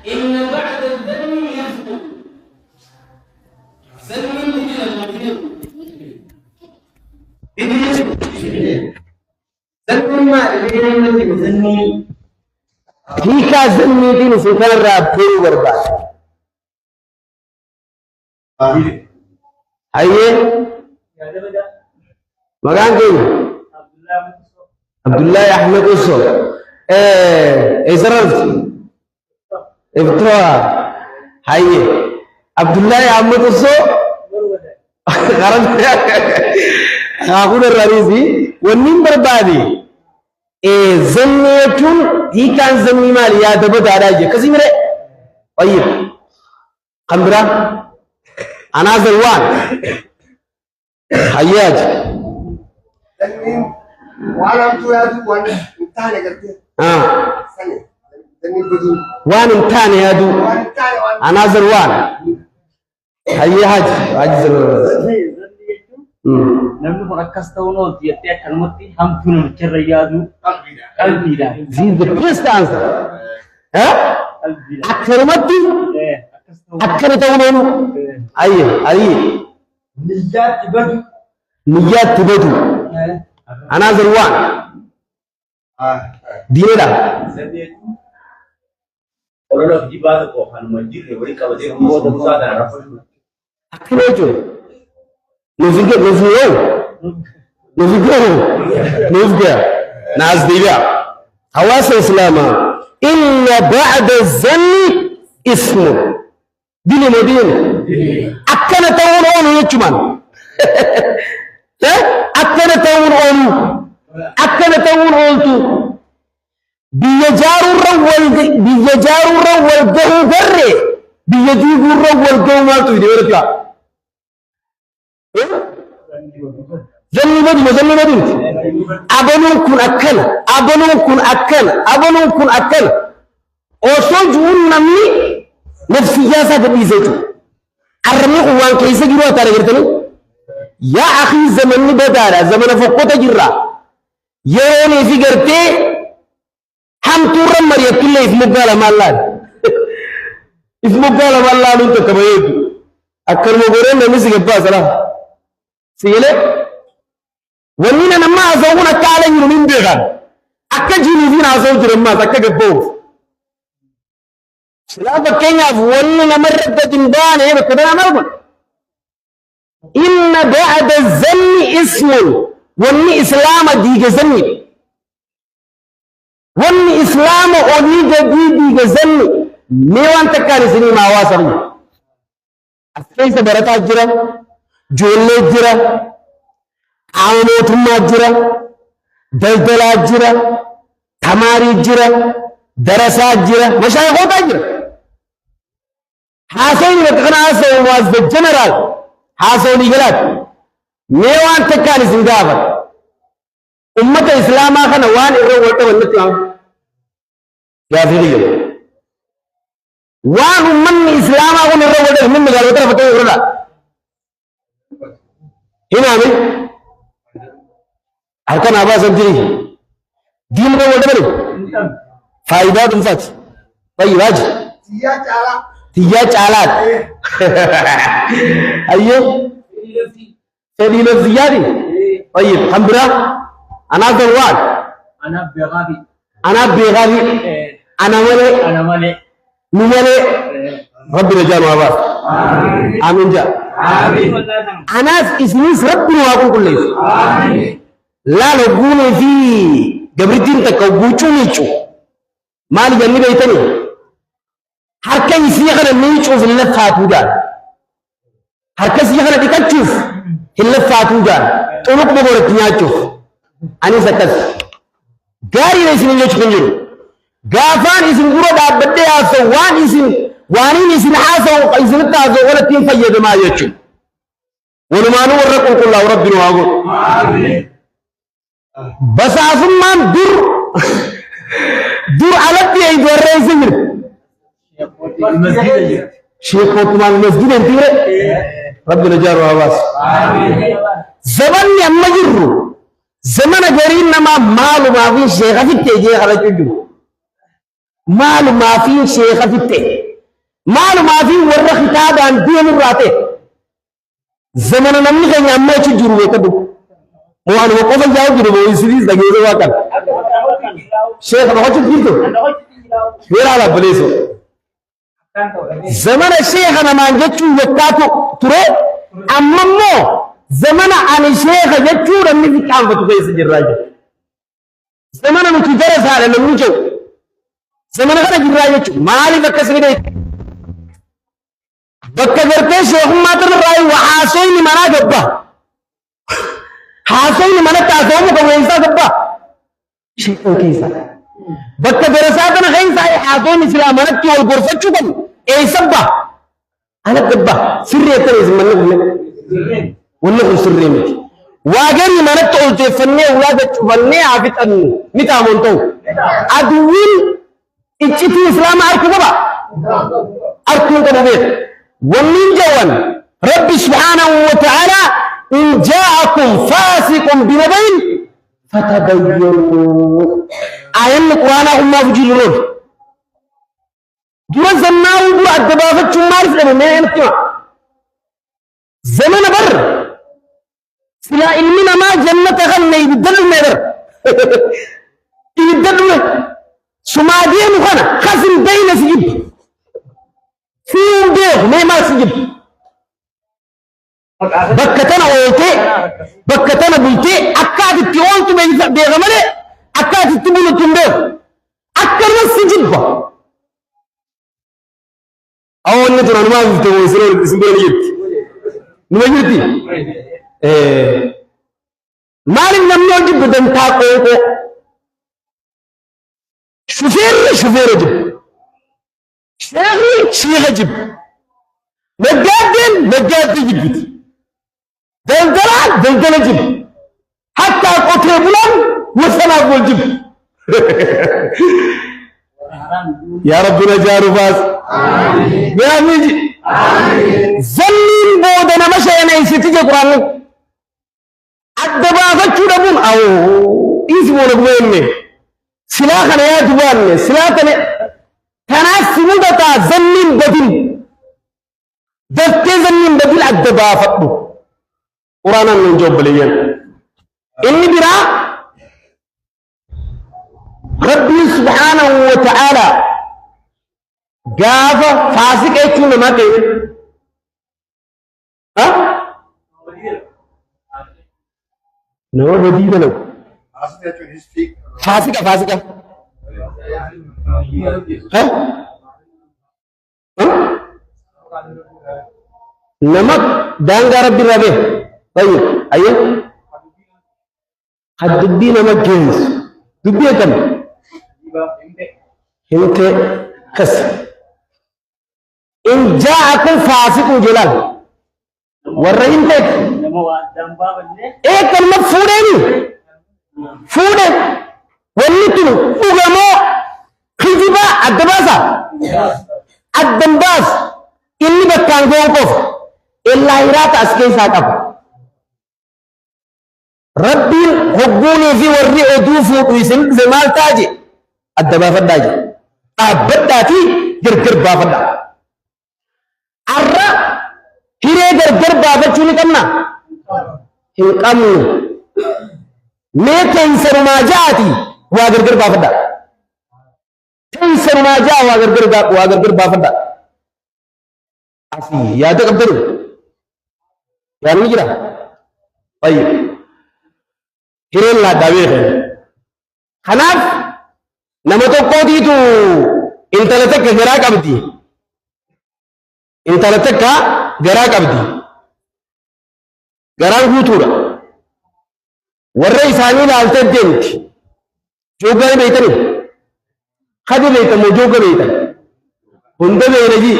إن بعد الذنب يثبت hiika zanniitiin isin kanarraa beekuu barbaada. Hayyee maqaan keenya Abdullahi Ahmed Usso eessarratti Iftoa. Hayyee Abdullahi Ahmed Usso Aku darrarizi wannin barbaade zanni jechuun hiikaan zanni maali yaa dabadaadhaa je kasi mire tayyib kan biraa anaa zawwaan hayyaaj zanni waan hamtuu yaadu waan hin taane gartee sani zanni baduu waan hin taane yaadu anaa zawwaan hayyee haji zawwaan namni kun akkas ta'uun oolti jettee akkanumatti hamtuu namicharra yaadu qalbiidhaan. This is the best answer. Akkanumatti akkana ta'uun oolu. Ayyee niyyaatti badu. Anaa zarwaan diinedha. Oromoo jibaata qofaan manjirre walii qabatee uummata musaa dara. Akkana jechuun. Nufigea Nas Divya Hawasa Islama Inna ba'da zanni ismu Dini modini Akkana ta'uun oolu jechuman Akkana ta'uun ooltu biyya jaarurra wal gahuu garre biyya diigurra wal gahuu maaltu fide warra zanni baduma abanuun kun akkana osoo ju'uun namni nafsiyyaa isaa gadhiisee jiru arrabni kun waan keessa jiru ataana jirtanii yaa akhii zamanni badaadha zamana fokkota jirra yeroonii fi gartee hamtuurra mariyattullee if moggaa lamaan laaluun tokko bayeetu akkanuma goreen namni si gabbaa salaa Sile wanina nama azawun akka ala jiru min beekan akka jiru fi azawu jiru mas akka gabboo sila fakkeenyaaf wanni nama rabbatin baane bakka dana margun inna ba'da zanni ismun wanni islaama diiga zanni wanni islaama olii gadii diiga zanni mee waan takkaan isinii maawaasa biyya as keessa barataa jira Jolle jira, mootummaa jira, daldalaa jira, tamaarii jira, darasaa jira, mashaayikootaa jira. Haasawni bakka kana haasawu was the general haasawni galaati. Mee waan takkaan isin gaafata. Ummata Islaamaa kana waan irra wal qaban natti hamu. Gaafii biyya. Waan ummanni Islaamaa kun irra wal qaban min magaalota lafa ta'e irra هنا من أركان عباس الدين دين ما وده بني فائدة فات طيب واجب تيجي على أيوه سبيل الزيادة طيب الحمد لله أنا زوال أنا بغابي أنا ملك رب رجال وعباس آمين جاء أناس اسميس ربنا وأقول كل شيء لا لقوني في قبرتين تكوبوشو نيشو ما لجنبي بيتني حركة يسيخنا نيشو في اللفات وجان حركة يسيخنا تكتشوف في اللفات وجان تلوك بقولك نياشوف أنا سكت قاري ليس نيجي كنجرو قافان اسم قرود عبدي أسوان اسم وانين يسن حاسو يسن تازو ولا تين فيد ما يجو ولما نوركم كل ربنا واقول بس عصمان دور على الدين الرئيس شيخ عثمان المسجد انتي ربنا جار وعواس زمن يما جرو زمن جرين نما مال ما في شيخ في التجي على جدو مال ما في شيخ في التجي مال ما في ورا خطاب عن دين الراتي زمن نمني كان يما تجرو وكدو وانا وقف جاو جرو ويسريز دغيرو واكل شيخ ما هو تجيتو غير على بليسو زمن الشيخ أنا ما جتشو يكاتو ترى أما مو زمن أنا الشيخ جتشو رمي في كام فتوكي سجراجة زمن أنا تجرس على نموجو زمن أنا جراجة مالي بكسر ده بكسرتة شيخ ما ترى راي وحاسيني منا جبا حاسيني منا تاسومو كويسا جبا شيخ كيسا بكسرتنا خين ساي حاسوني سلامنا كيول غرفة شو اي سبا انا دبا سريه تريز من سريه واجري ما نتقول فني اولاد فني عافيت متى مونتو ادوين اتشتي اسلام اركبا اركبا بيت ومن جوان رب سبحانه وتعالى ان جاءكم فاسق بنبأ فتبينوا ايام القران هم مفجرون دور زماو دور الدبابة تمارس لنا ما ينتهي زمن بر سلا علمنا ما جنة غنى يبدل مدر يبدل سمادين خنا خسن بين سجب فيهم بيه ما سجب بكتنا أولتي بكتنا بلتي أكاد التيول تبي بيغمرة أكاد التبول تنبه أكاد السجب أول نتورا ما في تموسير سندريت نمجرتي مالك نمنو جب بدن تاكو شوفير جب شيخ جب نجاد جب دلدل جب حتى قطر بلان وسنا قول جب يا ربنا جارو باس يا ميجي زلين بودنا مشى انا يستجي قران ادبا فچودبون او اسمو لغويني سلاخنا يا جوان سلاخنا تناسبو دتا زلين بدل دت زلين بدل ادبا فدو قرانا من جوبليين اني برا ربي سبحانه وتعالى قاف فاسق ايتون ما كيف ها نو بدينا لو فاسق ها نمك دانغا ربي ربي طيب ايوه قد دبي نمك جنس دبي كم انت كس إن جاءكم فاسق جلال ورّين تك إيه كلمة فودين ولتو أغمو خجبا الدباس إني بكان قوقف إلا إرات أسكي ساكب ربي حقوني في ورّي أدوفو ويسنك زمال تاجي الدبافة داجي أبداتي جرجر بافدا أرى هيري جرجر بافا شوني كنا هنقامو مي تنسر ما جاتي واجرجر بافدا تنسر ما جا واجرجر بافدا أسي يا تقدر يا نجرا طيب هيري لا داوي خلاص نمتو قوديتو انتلتك غراك أبدي انتلتك غراك أبدي غراك هوتورا والرئيساني لالتن دينت جوغاني بيتني خدي بيتن مو جوغا بيتن hunda beelagi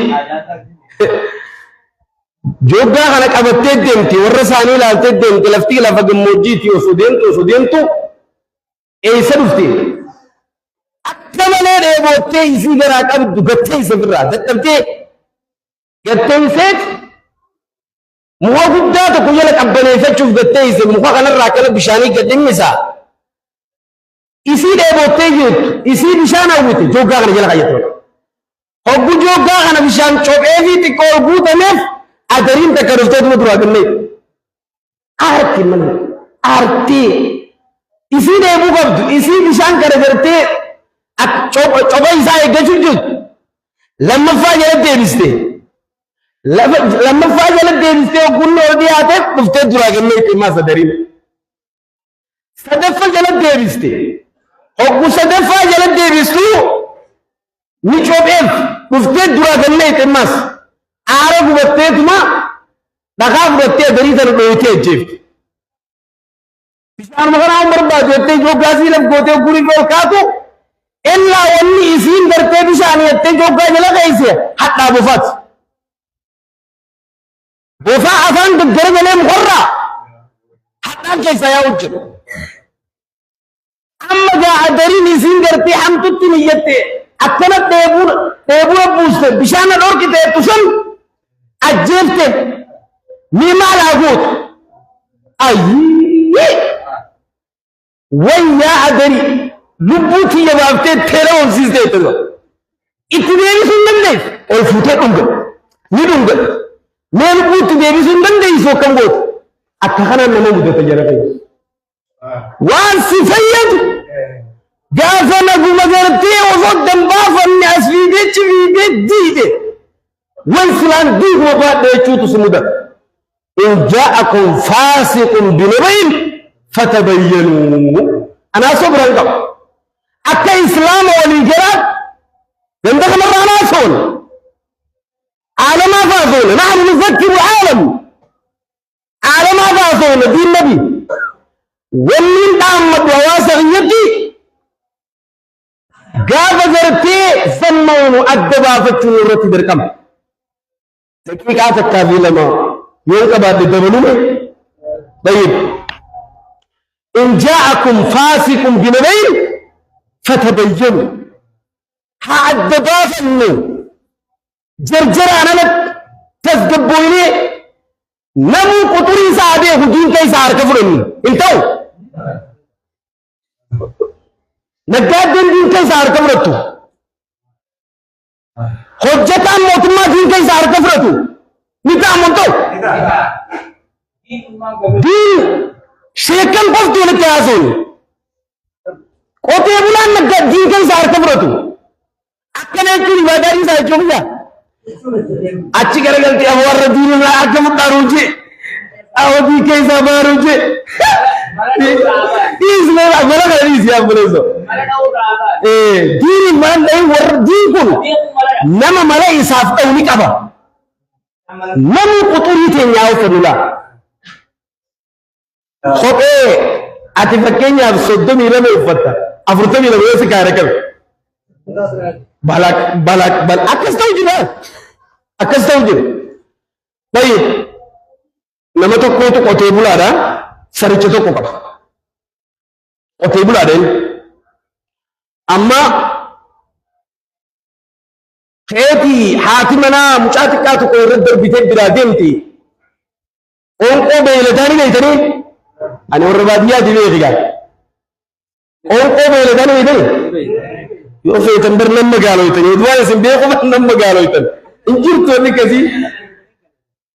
joggaa kana qabattee deemti warra isaanii ilaaltee deemti lafti lafa gammoojjiiti osoo deemtu eessa dhufte akka malee dheebottee isii garaa qabdu gattee isa birraa dadhabdee gattee iseet muka guddaa tokko jala qabbaneeffachuuf gattee ise muka kanarraa akkana bishaanii gadhimmisaa isii dheebottee jirtu isii bishaan hawwite joggaa kana jala qayyatoo hoggu joggaa kana bishaan cophee fi xiqqoo guutameef adariin takka dhufteetuma duraa gannee aartii malee aartii isii dheebuu qabdu isii bishaan garagartee copha isaa eeggachuu jirtu lammaffaa jala deebiste lammaffaa jala deebistee hoggunni ol dhiyaateef dhuftee duraa gannee qimmaa sadariin sadaffaa jala deebiste hoggu sadaffaa jala deebistuu ni copheef dhuftee duraa gannee qimmaas aara gubatteetuma dhagaa fudhattee adarii sana dhoowwitee ajjeefte bishaan makanaa barbaadu jettee joggaasii laf gootee gurii ol kaatu illaa wanni isiin gartee bishaan jettee joggaa jala keeyse hadhaa bofaati bofaa afaan gaggaraagalee mukarraa hadhaan keessa yaa'u jiru amma gaa adariin isiin gartee hamtutti niyyatte akkana dheebuu buuste bishaan dhorkiteettu sun ajjeefte ni maalaa gootu ayyee wayyaa adari lubbuu tiyya baaftee teera horsiistee turre itti deebisuu hin dandeessu ol fuutee dhunga ni dhunga mee lubbuu itti deebisuu hin dandeessu akkam gootu akka kanaan nama mudata jara fayyadu waan si fayyadu gaafa naguma gartee osoo dambaafanne as fiigeechi fiigee diide والفلان ديه وبعد يشوت سمودا إن جاءكم فاسق بنبأ فتبينوا أنا صبر لكم أكا إسلام والإجراء عندك مرة أنا أصول على ما فازون نحن نذكر العالم على ما فازون دين النبي ومن تعمد وواسع يدي قاف زرتي سمون أدبا فتنورة بركم دقيقات الكافي لما يوم بعد الدبلومة طيب إن جاءكم فاسق بنبأ فتبينوا حد ضافني جرجر أنا تسقبوني نمو قطري سعدي هدين كي سعر كفرني انتو نقاد دين كي سعر كفرتو حجتا موتما دين كي سعر كفرتو نتا منتو دين شيكن بس دون كياسون قوتي بلان نقاد دين كي سعر كفرتو أكنا يكون باداري سعر كفرتو अच्छी करे गलती अब वार दीन में आके मुद्दा रुझे अब दी कैसा बार रुझे इसमें बोला कर रही थी आप बोले सो दीन मन नहीं वार दीन को नम मले इंसाफ का उन्हीं का बा नम कुतुरी थे न्याय फरूला खोटे आतिफक्केंगे अब सोद्दो मीरा में उफ़ता अफ़रुतो मीरा में ऐसे कार्य कर balak akas tahu juga baik nama tokko itu qotee bulaadha saricha tokko qaba qotee bulaadha amma keeti haati manaa mucaa xiqqaa tokko irratti darbitee biraa deemti qoonqoo beeyladanii beeytanii ani warra baadiyyaati beeki gaa qoonqoo beeyladanii beeytanii yoo feetan bar nama gaaloytan yoo duwaa isin beeku bar nama gaaloytan in jirtu wanni kasi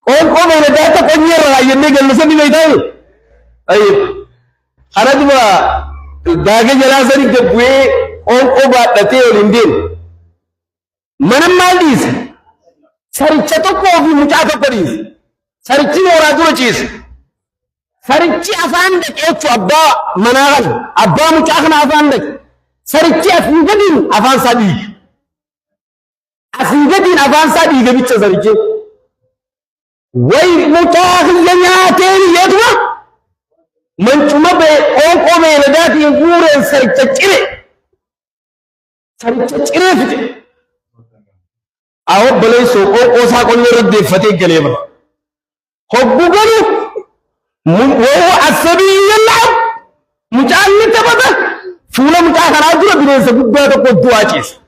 qoonqoo beeyladaa tokko nyeerraa yennee gallasani beeytaani ayyib kana duba daaga jalaa sani gabbu'ee qoonqoo baadhatee waliin deemu mana maal dhiise saricha tokkoo fi mucaa tokko dhiise sarichi mooraa dura ciise sarichi afaan dhaqe jechuu abbaa manaa kana abbaa mucaa kana afaan dhaqe sarichi asiin afaan isaa dhiige asiin afaan isaa dhiige bicha sarichi way mucaa kiyya nyaateen yeetuma mancuma qoonqoo beeyladaatiin guureen saricha ciree fixe أو بليسو أو أوسا كل رد فتي كليبا حبوكني وهو السبي يلعب مجال تبدا فولا مجال خلاص بنين سبب قدوا أجلس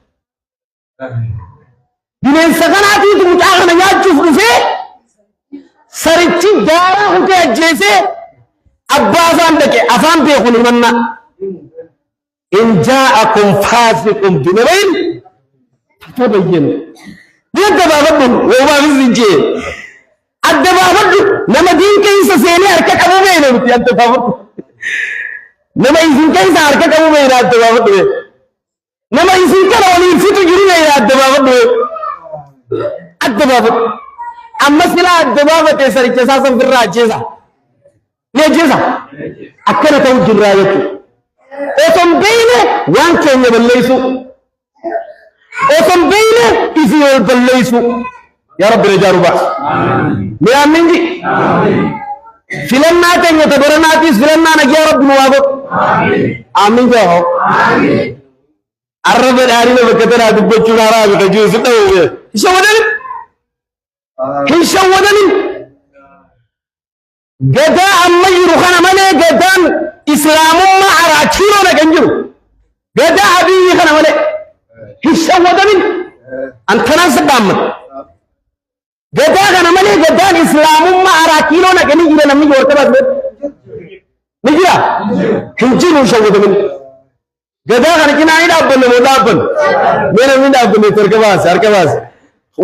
بنين سكناتي تمجال خلاص جوف فيه سرتي دارا هو أجلس أبا أفهم دك أفهم بيخوني منا إن جاءكم فاسق بنبأ فتبين يدبابن وما بيزنجي الدبابن نما دين كيسا سيني أركك أبو بينا بتي الدبابن نما يزن كيسا أركك أبو بينا الدبابن نما يزن كلا ولي فتو جرينا الدبابن الدبابن أما سلا الدبابن تسري جساسا في الراجزة ليه جزا أكنا توجه رايته أتم بينه وان كان يبليسو أتم بينه إذا يبليسو يا رب رجال باس يا منجي فيلمنا تاني تبرنا تيس فيلمنا نجي يا رب نوابو آمين جاهو الرب الأرينا بكتنا دبوچو نارا بكجو ستاوه كيشا ودني gada amma yiru kana male gadan islamun ma arakiro na ganjiru gada abi kana male hissa wadamin antana sabam gada kana male gadan islamun ma arakiro na gani gira namni yorta bas nigira hinjiru shawadamin gada kana kina ida abban mo dabban mena min dabban terkabas arkabas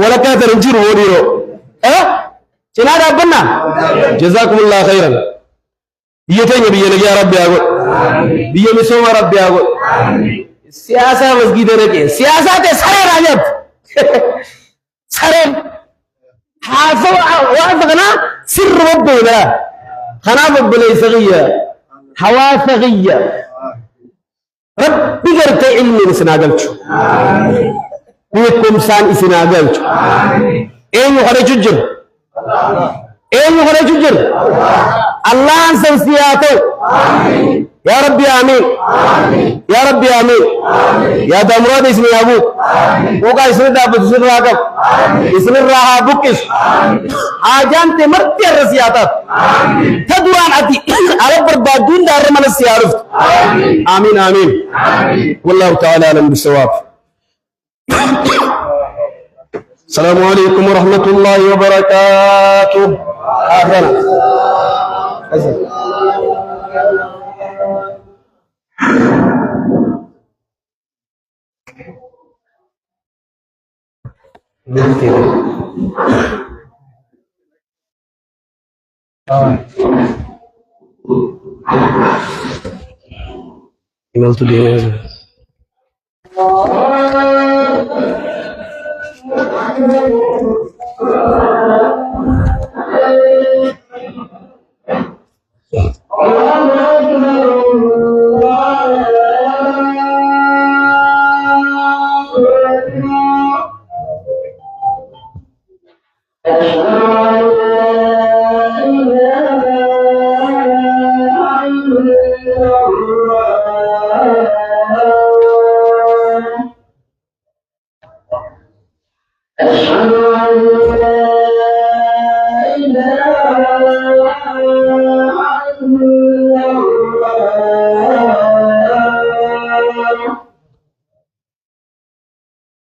wala ka terjiru wodiro سناد أبنا جزاكم الله خيرا بيتين بيجي يا رب يا أقول بيجي مسوم رب يا أقول سياسة مسجد ركين سياسة تسرع راجب سرع حافظ وافقنا سر ربنا خنا ربنا يسغية حوا سغية ربي قرت علمي سنادلشو ويكم سان سنادلشو إيه خرج الجن ايه يخرج الجن الله سيسياته يا ربي امين يا ربي امين يا دمرود اسمي ابو وقا اسمي دابو اسمي راقب اسمي راها بكس آجان تمرتي الرسياتات تدوران اتي على بربادون دار من السيارف امين امين والله تعالى اعلم بالصواب. السلام عليكم ورحمة الله وبركاته. Email today.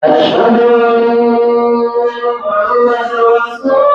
أشهد أن محمد رسول